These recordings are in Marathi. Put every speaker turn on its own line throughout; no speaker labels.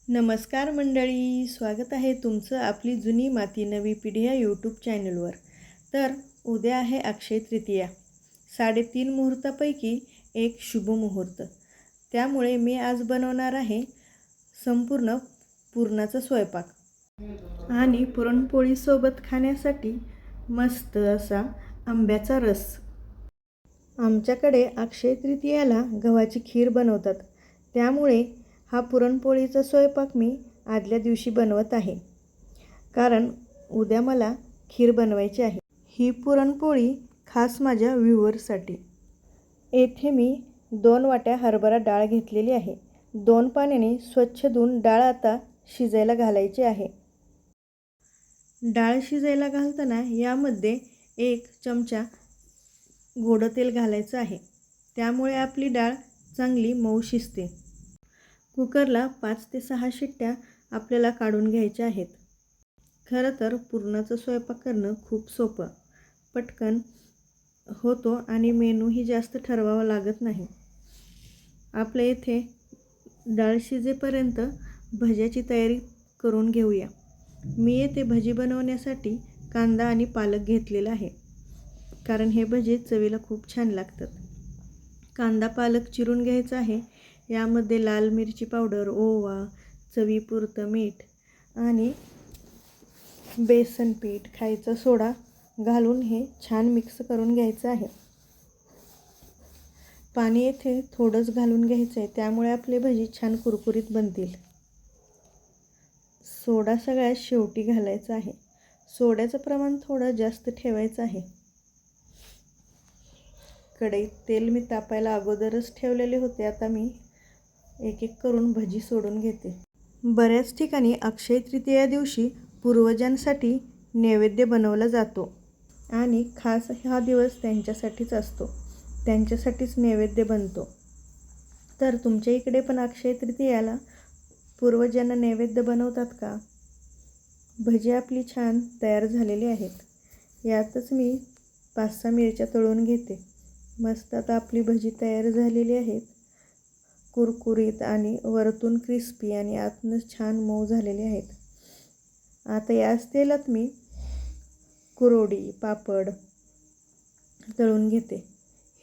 नमस्कार मंडळी, स्वागत आहे तुमचं आपली जुनी माती नवी पिढी या यूट्यूब चॅनलवर. तर उद्या आहे अक्षय तृतीया. 3:30 मुहूर्तापैकी एक शुभ मुहूर्त. त्यामुळे मी आज बनवणार आहे संपूर्ण पुरणाचा स्वयंपाक आणि पुरणपोळीसोबत खाण्यासाठी मस्त असा आंब्याचा रस. आमच्याकडे अक्षय तृतीयाला गव्हाची खीर बनवतात. त्यामुळे हा पुरणपोळीचा स्वयंपाक मी आदल्या दिवशी बनवत आहे, कारण उद्या मला खीर बनवायची आहे. ही पुरणपोळी खास माझ्या व्ह्यूअरसाठी. येथे मी 2 वाट्या हरभरा डाळ घेतलेली आहे. 2 पाण्याने स्वच्छ धुवून डाळ आता शिजायला घालायची आहे. डाळ शिजायला घालताना यामध्ये 1 चमचा गोडं तेल घालायचं आहे. त्यामुळे आपली डाळ चांगली मऊ शिजते. कुकरला 5 ते 6 शिट्ट्या आपल्याला काढून घ्यायच्या आहेत. खरं तर पुरणाचा स्वयंपाक करणं खूप सोपं, पटकन होतो आणि मेनूही जास्त ठरवावा लागत नाही. आपल्या इथे डाळ शिजेपर्यंत भज्याची तयारी करून घेऊया. मी येथे भजी बनवण्यासाठी कांदा आणि पालक घेतलेला आहे, कारण हे भजे चवीला खूप छान लागतात. कांदा पालक चिरून घ्यायचा आहे. यामध्ये लाल मिरची पावडर, ओवा, चवीपुरतं मीठ आणि बेसन पीठ, खायचा सोडा घालून हे छान मिक्स करून घ्यायचं आहे. पाणी येथे थोडंच घालून घ्यायचं आहे, त्यामुळे आपले भजी छान कुरकुरीत बनतील. सोडा सगळ्यात शेवटी घालायचा आहे. सोड्याचं प्रमाण थोडं जास्त ठेवायचं आहे. कढईत तेल मी तापायला अगोदरच ठेवलेले होते. आता मी एक एक करून भजी सोडून घेते. बऱ्याच ठिकाणी अक्षय तृतीया दिवशी पूर्वजांसाठी नैवेद्य बनवला जातो आणि खास हा दिवस त्यांच्यासाठीच असतो. त्यांच्यासाठीच नैवेद्य बनतो. तर तुमच्या इकडे पण अक्षय तृतीयाला पूर्वजांना नैवेद्य बनवतात का? भजी आपली छान तयार झालेली आहेत. यातच मी 5-6 मिरच्या तळून घेते. मस्त आता आपली भजी तयार झालेली आहेत. कुरकुरीत आणि वरतून क्रिस्पी आणि आतून छान मऊ झालेले आहेत. आता याच तेलात मी कुरवडी, पापड तळून घेते.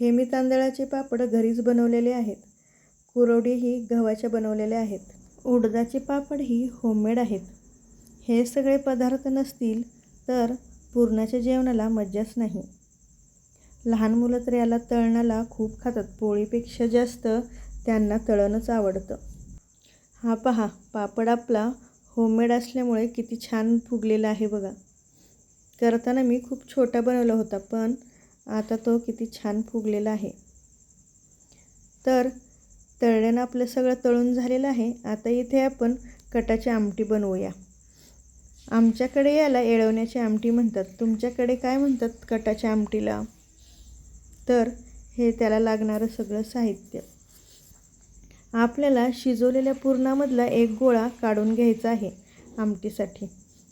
हे मी तांदळाचे पापड घरीच बनवलेले आहेत. कुरवडी ही गव्हाच्या बनवलेल्या आहेत. उडदाचे पापडही होममेड आहेत. हे सगळे पदार्थ नसतील तर पुरणाच्या जेवणाला मज्जाच नाही. लहान मुलं तर याला तळणाला खूप खातात. पोळीपेक्षा जास्त त्यांना तळणच आवडतं. हा पहा, पापड आपला होममेड असल्यामुळे किती छान फुगलेला आहे बघा. करताना मी खूप छोटा बनवला होता, पण आता तो किती छान फुगलेला आहे. तर तळल्यानं आपलं सगळं तळून झालेलं आहे. आता इथे आपण कटाची आमटी बनवूया. आमच्याकडे याला येळवण्याची आमटी म्हणतात. तुमच्याकडे काय म्हणतात कटाच्या आमटीला? तर हे त्याला लागणारं सगळं साहित्य. आपल्याला शिजवलेल्या पुरणामधला एक गोळा काढून घ्यायचा आहे आमटीसाठी.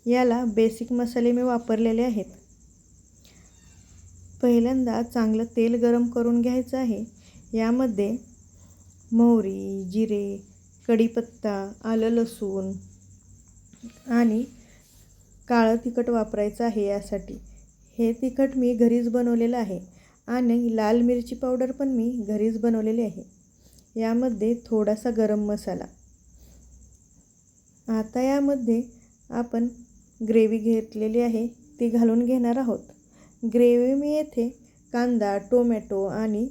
याला बेसिक मसाले मी वापरलेले आहेत. पहिल्यांदा चांगलं तेल गरम करून घ्यायचं आहे. यामध्ये मोहरी, जिरे, कढीपत्ता, आलं लसूण आणि काळं तिखट वापरायचं आहे. यासाठी हे तिखट मी घरीच बनवलेलं आहे आणि लाल मिरची पावडर पण मी घरीच बनवलेली आहे. यामध्ये थोडासा गरम मसाला. आता यामध्ये आपण ग्रेव्ही घेतलेली आहे ती घालून घेणार आहोत. ग्रेव्ही मी येथे कांदा, टोमॅटो आणि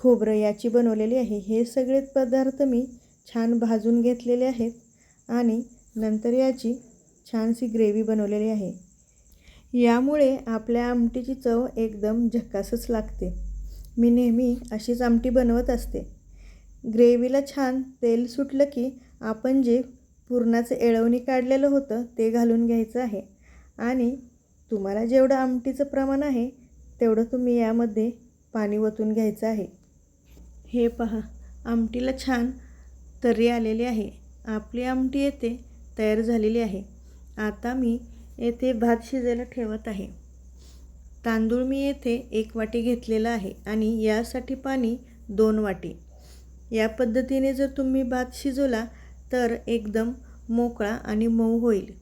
खोबरं याची बनवलेली आहे. हे सगळे पदार्थ मी छान भाजून घेतलेले आहेत आणि नंतर याची छानशी ग्रेव्ही बनवलेली आहे. यामुळे आपल्या आमटीची चव एकदम झकासच लागते. मी नेहमी अशीच आमटी बनवत असते. ग्रेव्हीला छान तेल सुटलं की आपण जे पुरणाचं येळवणी काढलेलं होतं ते घालून घ्यायचं आहे आणि तुम्हाला जेवढं आमटीचं प्रमाण आहे तेवढं तुम्ही यामध्ये पाणी ओतून घ्यायचं आहे. हे पहा, आमटीला छान तर्री आलेली आहे. आपली आमटी येथे तयार झालेली आहे. आता मी येथे भात शिजायला ठेवत आहे. तांदूळ मी येथे 1 वाटी घेतलेला आहे आणि यासाठी पाणी 2 वाटी. या पद्धतीने जर तुम्ही भात शिजवला तर एकदम मोकळा आणि मऊ होईल.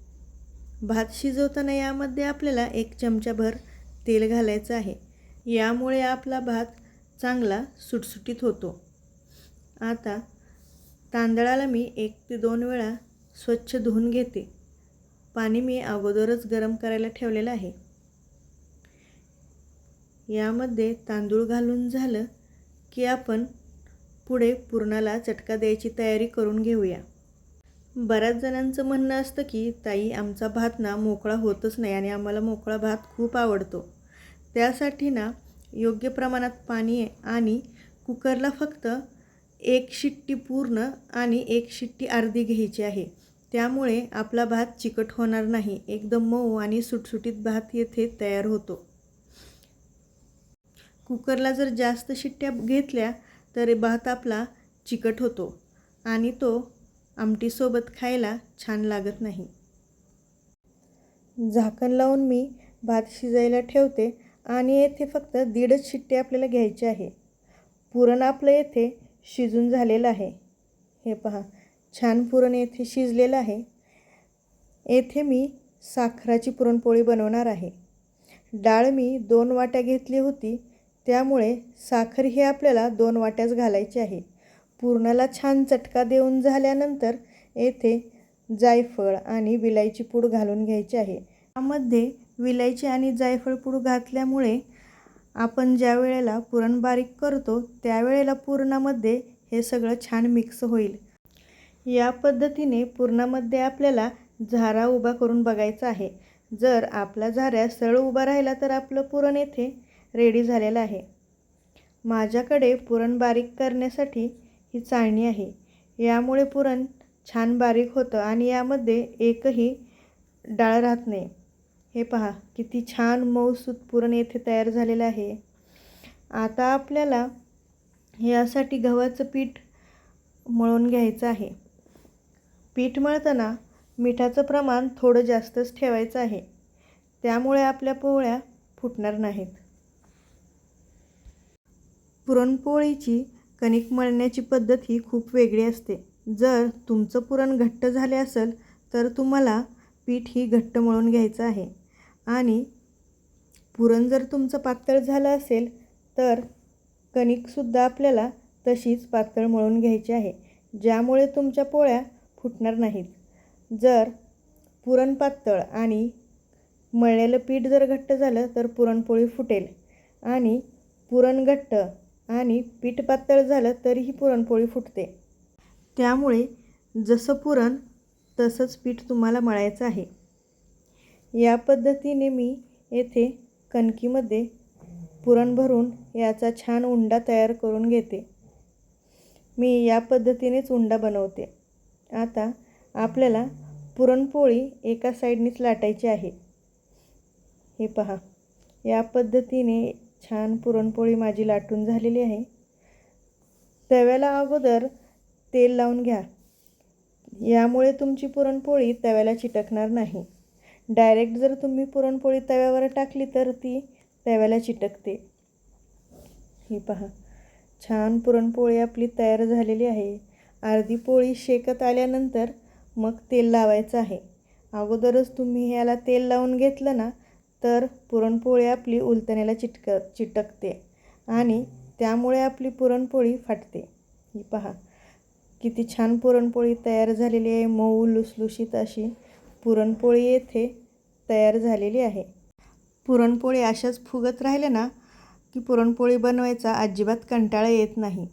भात शिजवताना यामध्ये आपल्याला 1 चमचाभर तेल घालायचं आहे. यामुळे आपला भात चांगला सुटसुटीत होतो. आता तांदळाला मी 1 ते 2 वेळा स्वच्छ धुवून घेते. पाणी मी अगोदरच गरम करायला ठेवलेलं आहे. यामध्ये तांदूळ घालून झालं की आपण पुढे पुरणाला चटका द्यायची तयारी करून घेऊया. बऱ्याच जणांचं म्हणणं असतं की ताई, आमचा भात ना मोकळा होतच नाही आणि आम्हाला मोकळा भात खूप आवडतो. त्यासाठी ना योग्य प्रमाणात पाणी आणि कुकरला फक्त 1 शिट्टी पूर्ण आणि 1 शिट्टी अर्धी घ्यायची आहे. त्यामुळे आपला भात चिकट होणार नाही. एकदम मऊ आणि सुटसुटीत भात येथे तयार होतो. कुकरला जर जास्त शिट्ट्या घेतल्या तर भात आपला चिकट होतो आणि तो आमटीसोबत खायला छान लागत नाही. झाकण लावून मी भात शिजायला ठेवते आणि येथे फक्त 1.5 शिट्टी आपल्याला घ्यायची आहे. पुरण आपलं येथे शिजून झालेलं आहे. हे पहा, छान पुरण येथे शिजलेलं आहे. येथे मी साखराची पुरणपोळी बनवणार आहे. डाळ मी 2 वाट्या घेतली होती, त्यामुळे साखर ही आपल्याला 2 वाट्याच घालायची आहे. पुरणाला छान चटका देऊन झाल्यानंतर येथे जायफळ आणि विलायची पूड घालून घ्यायची आहे. यामध्ये विलायची आणि जायफळ पूड घातल्यामुळे आपण ज्या वेळेला पुरण बारीक करतो त्यावेळेला पुरणामध्ये हे सगळं छान मिक्स होईल. या पद्धतीने पुरणामध्ये आपल्याला झारा उभा करून बघायचा आहे. जर आपला झारा सरळ उभा राहिला तर आपलं पुरण येथे रेडी झालेलं आहे. माझ्याकडे पुरण बारीक करण्यासाठी ही चाळणी आहे. यामुळे पुरण छान बारीक होतं आणि यामध्ये एकही डाळ राहत नाही. हे पहा, किती छान मऊसूत पुरण येथे तयार झालेलं आहे. आता आपल्याला यासाठी गव्हाचं पीठ मळून घ्यायचं आहे. पीठ मळताना मिठाचं प्रमाण थोडं जास्तच ठेवायचं आहे. त्यामुळे आपल्या पोळ्या फुटणार नाहीत. पुरणपोळीची कणिक मळण्याची पद्धत ही खूप वेगळी असते. जर तुमचं पुरण घट्ट झाले असेल तर तुम्हाला पीठ ही घट्ट मळून घ्यायचं आहे आणि पुरण जर तुमचं पातळ झालं असेल तर कणिकसुद्धा आपल्याला तशीच पातळ मळून घ्यायची आहे, ज्यामुळे तुमच्या पोळ्या फुटणार नाहीत. जर पुरण पातळ आणि मळलेलं पीठ जर घट्ट झालं तर पुरणपोळी फुटेल आणि पुरण घट्ट आणि पीठ पातळ झालं तरीही पुरणपोळी फुटते. त्यामुळे जसं पुरण तसंच पीठ तुम्हाला मळायचं आहे. या पद्धतीने मी येथे कणकीमध्ये पुरण भरून याचा छान उंडा तयार करून घेते. मी या पद्धतीनेच उंडा बनवते. आता आपल्याला पुरणपोळी एका साईडनीच लाटायची आहे. हे पहा, या पद्धतीने छान पुरणपोळी माझी लाटून झालेली आहे. तव्याला अगोदर तेल लावून घ्या. यामुळे तुमची पुरणपोळी तव्याला चिटकणार नाही. डायरेक्ट जर तुम्ही पुरणपोळी तव्यावर टाकली तर ती तव्याला चिटकते. ही पहा, छान पुरणपोळी आपली तयार झालेली आहे. अर्धी पोळी शेकत आल्यानंतर मग तेल लावायचं आहे. अगोदरच तुम्ही ह्याला तेल लावून घेतलं ना तर पुरणपोळी आपली उलटण्याला चिटकते आणि त्यामुळे आपली पुरणपोळी फाटते. ही पहा, किती छान पुरणपोळी तयार झालेली आहे. मऊ लुसलुशीत अशी पुरणपोळी येथे तयार झालेली आहे. पुरणपोळी अशाच फुगत राहिले ना की पुरणपोळी बनवायचा अजिबात कंटाळा येत नाही.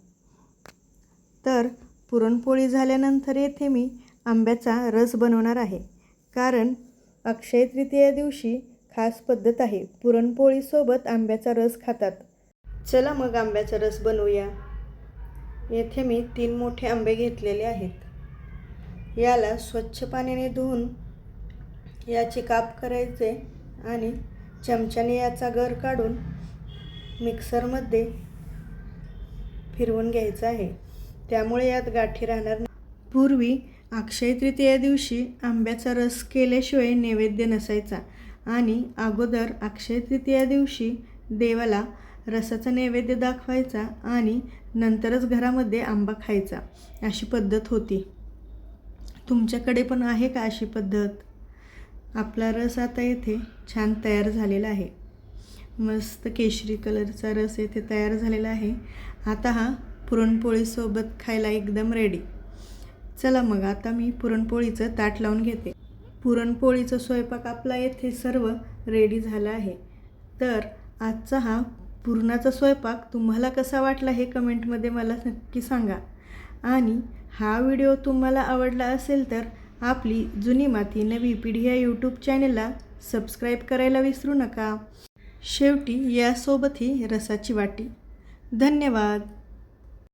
तर पुरणपोळी झाल्यानंतर येथे मी आंब्याचा रस बनवणार आहे. कारण अक्षय तृतीया दिवशी खास पद्धत आहे. पुरणपोळीसोबत आंब्याचा रस खातात. चला मग आंब्याचा रस बनवूया. येथे मी 3 मोठे आंबे घेतलेले आहेत. याला स्वच्छ पाण्याने धुवून याचे काप करायचे आणि चमच्याने याचा गर काढून मिक्सरमध्ये फिरवून घ्यायचं आहे. त्यामुळे यात गाठी राहणार नाही. पूर्वी अक्षय तृतीया दिवशी आंब्याचा रस केल्याशिवाय नैवेद्य नसायचा आणि अगोदर अक्षय तृतीया दिवशी देवाला रसाचा नैवेद्य दाखवायचा आणि नंतरच घरामध्ये आंबा खायचा, अशी पद्धत होती. तुमच्याकडे पण आहे का अशी पद्धत? आपला रस आता येथे छान तयार झालेला आहे. मस्त केशरी कलरचा रस येथे तयार झालेला आहे. आता हा पुरणपोळीसोबत खायला एकदम रेडी. चला मग आता मी पुरणपोळीचं ताट लावून घेते. पुरणपोळीचा स्वयंपाक आपला येथे सर्व रेडी झाला आहे. तर आजचा हा पुरणाचा स्वयंपाक तुम्हाला कसा वाटला हे कमेंटमध्ये मला नक्की सांगा. आणि हा व्हिडिओ तुम्हाला आवडला असेल तर आपली जुनी माती नवी पिढी या यूट्यूब चॅनलला सबस्क्राईब करायला विसरू नका. शेवटी यासोबतही रसाची वाटी. धन्यवाद.